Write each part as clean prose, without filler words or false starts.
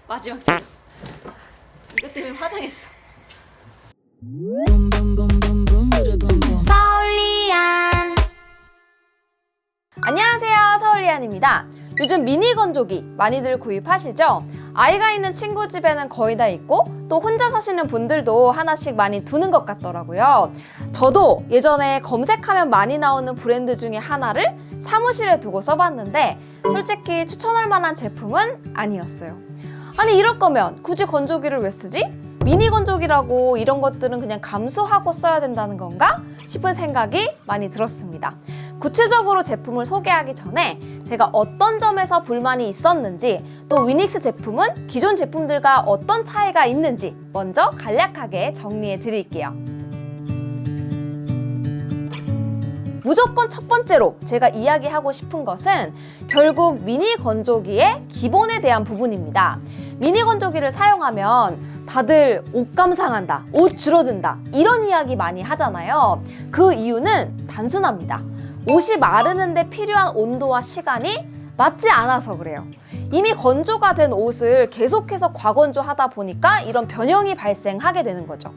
마지막 제거. 이것 때문에 화장했어. 서울리안. 안녕하세요, 서울리안입니다. 요즘 미니 건조기 많이들 구입하시죠? 아이가 있는 친구 집에는 거의 다 있고 또 혼자 사시는 분들도 하나씩 많이 두는 것 같더라고요. 저도 예전에 검색하면 많이 나오는 브랜드 중에 하나를 사무실에 두고 써봤는데 솔직히 추천할 만한 제품은 아니었어요. 아니 이럴 거면 굳이 건조기를 왜 쓰지? 미니 건조기라고 이런 것들은 그냥 감수하고 써야 된다는 건가? 싶은 생각이 많이 들었습니다. 구체적으로 제품을 소개하기 전에 제가 어떤 점에서 불만이 있었는지 또 위닉스 제품은 기존 제품들과 어떤 차이가 있는지 먼저 간략하게 정리해 드릴게요. 무조건 첫 번째로 제가 이야기하고 싶은 것은 결국 미니 건조기의 기본에 대한 부분입니다. 미니 건조기를 사용하면 다들 옷감 상한다, 옷 줄어든다 이런 이야기 많이 하잖아요. 그 이유는 단순합니다. 옷이 마르는데 필요한 온도와 시간이 맞지 않아서 그래요. 이미 건조가 된 옷을 계속해서 과건조하다 보니까 이런 변형이 발생하게 되는 거죠.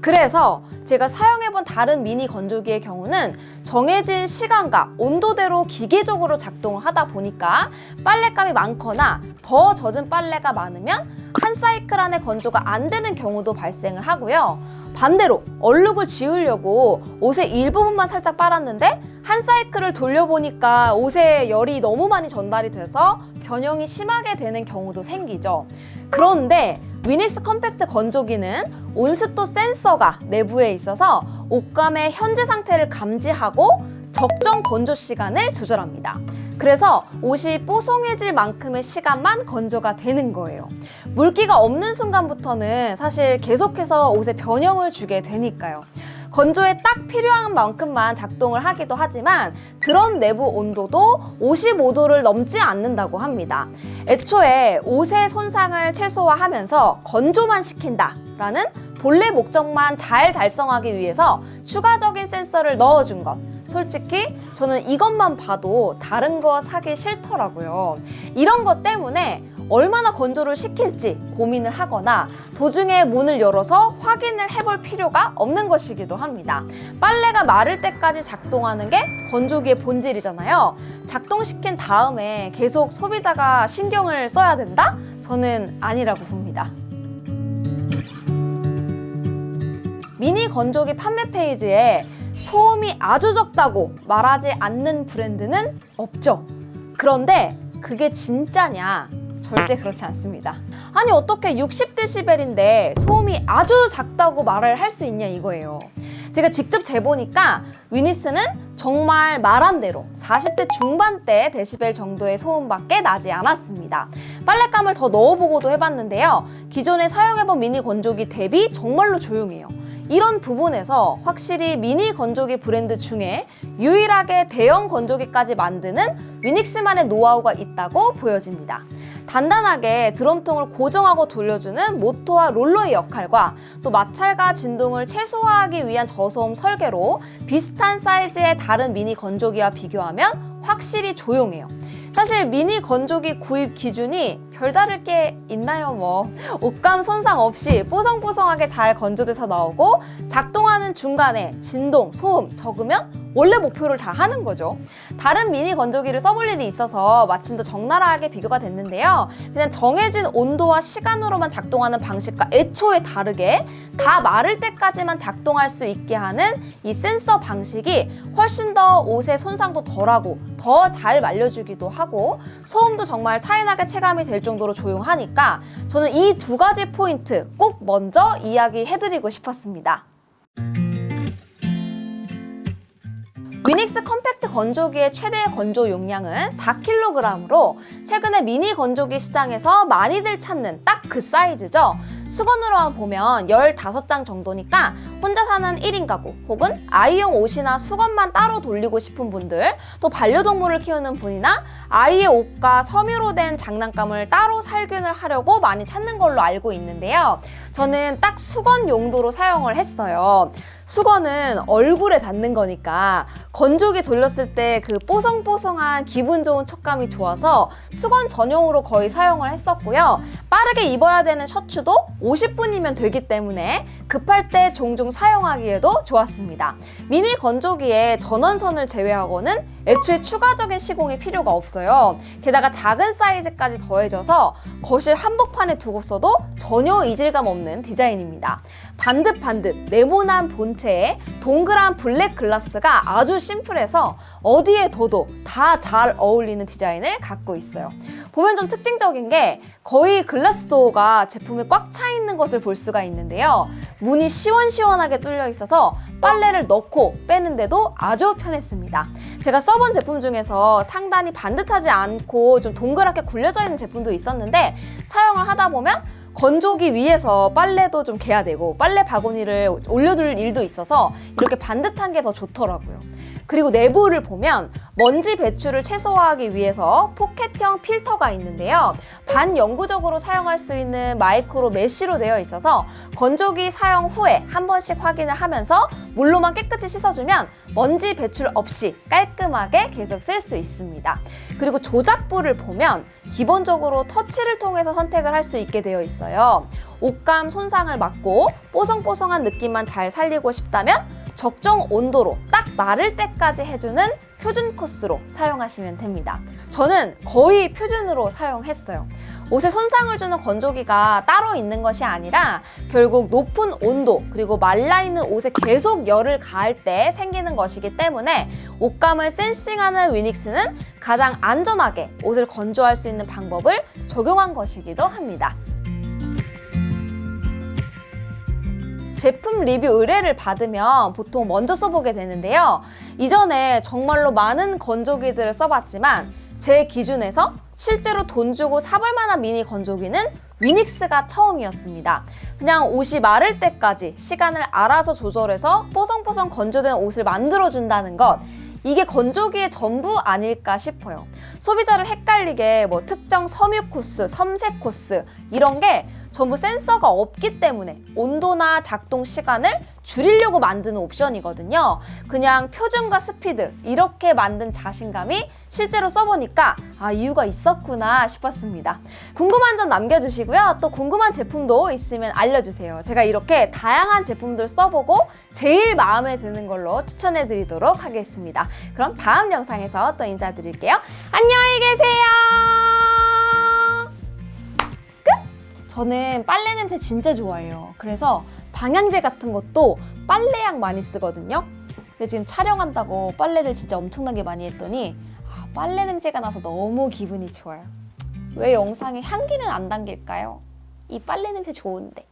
그래서 제가 사용해본 다른 미니 건조기의 경우는 정해진 시간과 온도대로 기계적으로 작동을 하다 보니까 빨랫감이 많거나 더 젖은 빨래가 많으면 한 사이클 안에 건조가 안 되는 경우도 발생을 하고요. 반대로 얼룩을 지우려고 옷의 일부분만 살짝 빨았는데 한 사이클을 돌려보니까 옷에 열이 너무 많이 전달이 돼서 변형이 심하게 되는 경우도 생기죠. 그런데 위닉스 컴팩트 건조기는 온습도 센서가 내부에 있어서 옷감의 현재 상태를 감지하고 적정 건조 시간을 조절합니다. 그래서 옷이 뽀송해질 만큼의 시간만 건조가 되는 거예요. 물기가 없는 순간부터는 사실 계속해서 옷에 변형을 주게 되니까요. 건조에 딱 필요한 만큼만 작동을 하기도 하지만 드럼 내부 온도도 55도를 넘지 않는다고 합니다. 애초에 옷의 손상을 최소화하면서 건조만 시킨다라는 본래 목적만 잘 달성하기 위해서 추가적인 센서를 넣어준 것. 솔직히 저는 이것만 봐도 다른 거 사기 싫더라고요. 이런 것 때문에 얼마나 건조를 시킬지 고민을 하거나 도중에 문을 열어서 확인을 해볼 필요가 없는 것이기도 합니다. 빨래가 마를 때까지 작동하는 게 건조기의 본질이잖아요. 작동시킨 다음에 계속 소비자가 신경을 써야 된다? 저는 아니라고 봅니다. 미니 건조기 판매 페이지에 소음이 아주 적다고 말하지 않는 브랜드는 없죠. 그런데 그게 진짜냐? 절대 그렇지 않습니다. 아니 어떻게 60dB인데 소음이 아주 작다고 말을 할 수 있냐 이거예요. 제가 직접 재보니까 위닉스는 정말 말한 대로 40대 중반대 데시벨 정도의 소음밖에 나지 않았습니다. 빨랫감을 더 넣어보고도 해봤는데요. 기존에 사용해본 미니 건조기 대비 정말로 조용해요. 이런 부분에서 확실히 미니 건조기 브랜드 중에 유일하게 대형 건조기까지 만드는 위닉스만의 노하우가 있다고 보여집니다. 단단하게 드럼통을 고정하고 돌려주는 모터와 롤러의 역할과 또 마찰과 진동을 최소화하기 위한 저소음 설계로 비슷한 사이즈의 다른 미니 건조기와 비교하면 확실히 조용해요. 사실 미니 건조기 구입 기준이 별다를 게 있나요 뭐. 옷감 손상 없이 뽀송뽀송하게 잘 건조돼서 나오고 작동하는 중간에 진동, 소음 적으면 원래 목표를 다 하는 거죠. 다른 미니 건조기를 써볼 일이 있어서 마침 더 적나라하게 비교가 됐는데요. 그냥 정해진 온도와 시간으로만 작동하는 방식과 애초에 다르게 다 마를 때까지만 작동할 수 있게 하는 이 센서 방식이 훨씬 더 옷의 손상도 덜하고 더 잘 말려주기도 하고 소음도 정말 차이나게 체감이 될 정도로 조용하니까 저는 이 두 가지 포인트 꼭 먼저 이야기해드리고 싶었습니다. 위닉스 컴팩트 건조기의 최대 건조 용량은 4kg으로 최근에 미니 건조기 시장에서 많이들 찾는 딱 그 사이즈죠. 수건으로만 보면 15장 정도니까 혼자 사는 1인 가구 혹은 아이용 옷이나 수건만 따로 돌리고 싶은 분들, 또 반려동물을 키우는 분이나 아이의 옷과 섬유로 된 장난감을 따로 살균을 하려고 많이 찾는 걸로 알고 있는데요. 저는 딱 수건 용도로 사용을 했어요. 수건은 얼굴에 닿는 거니까 건조기 돌렸을 때 그 뽀송뽀송한 기분 좋은 촉감이 좋아서 수건 전용으로 거의 사용을 했었고요. 빠르게 입어야 되는 셔츠도 50분이면 되기 때문에 급할 때 종종 사용하기에도 좋았습니다. 미니 건조기에 전원선을 제외하고는 애초에 추가적인 시공이 필요가 없어요. 게다가 작은 사이즈까지 더해져서 거실 한복판에 두고 써도 전혀 이질감 없는 디자인입니다. 반듯반듯 네모난 본체에 동그란 블랙 글라스가 아주 심플해서 어디에 둬도 다 잘 어울리는 디자인을 갖고 있어요. 보면 좀 특징적인 게 거의 글라스 도어가 제품에 꽉 차 있는 것을 볼 수가 있는데요. 문이 시원시원하게 뚫려 있어서 빨래를 넣고 빼는데도 아주 편했습니다. 제가 써본 제품 중에서 상단이 반듯하지 않고 좀 동그랗게 굴려져 있는 제품도 있었는데 사용을 하다 보면 건조기 위에서 빨래도 좀 개야 되고 빨래 바구니를 올려둘 일도 있어서 이렇게 반듯한 게 더 좋더라고요. 그리고 내부를 보면 먼지 배출을 최소화하기 위해서 포켓형 필터가 있는데요. 반영구적으로 사용할 수 있는 마이크로 메쉬로 되어 있어서 건조기 사용 후에 한 번씩 확인을 하면서 물로만 깨끗이 씻어주면 먼지 배출 없이 깔끔하게 계속 쓸 수 있습니다. 그리고 조작부를 보면 기본적으로 터치를 통해서 선택을 할 수 있게 되어 있어요. 옷감 손상을 막고 뽀송뽀송한 느낌만 잘 살리고 싶다면 적정 온도로 딱 마를 때까지 해주는 표준 코스로 사용하시면 됩니다. 저는 거의 표준으로 사용했어요. 옷에 손상을 주는 건조기가 따로 있는 것이 아니라 결국 높은 온도 그리고 말라있는 옷에 계속 열을 가할 때 생기는 것이기 때문에 옷감을 센싱하는 위닉스는 가장 안전하게 옷을 건조할 수 있는 방법을 적용한 것이기도 합니다. 제품 리뷰 의뢰를 받으면 보통 먼저 써보게 되는데요. 이전에 정말로 많은 건조기들을 써봤지만 제 기준에서 실제로 돈 주고 사볼 만한 미니 건조기는 위닉스가 처음이었습니다. 그냥 옷이 마를 때까지 시간을 알아서 조절해서 뽀송뽀송 건조된 옷을 만들어준다는 것, 이게 건조기의 전부 아닐까 싶어요. 소비자를 헷갈리게 특정 섬유 코스, 섬색 코스 이런 게 전부 센서가 없기 때문에 온도나 작동 시간을 줄이려고 만드는 옵션이거든요. 그냥 표준과 스피드 이렇게 만든 자신감이 실제로 써보니까 이유가 있었구나 싶었습니다. 궁금한 점 남겨주시고요. 또 궁금한 제품도 있으면 알려주세요. 제가 이렇게 다양한 제품들 써보고 제일 마음에 드는 걸로 추천해드리도록 하겠습니다. 그럼 다음 영상에서 또 인사드릴게요. 안녕히 계세요. 끝! 저는 빨래 냄새 진짜 좋아해요. 그래서 방향제 같은 것도 빨래약 많이 쓰거든요. 근데 지금 촬영한다고 빨래를 진짜 엄청나게 많이 했더니 빨래 냄새가 나서 너무 기분이 좋아요. 왜 영상에 향기는 안 담길까요? 이 빨래 냄새 좋은데.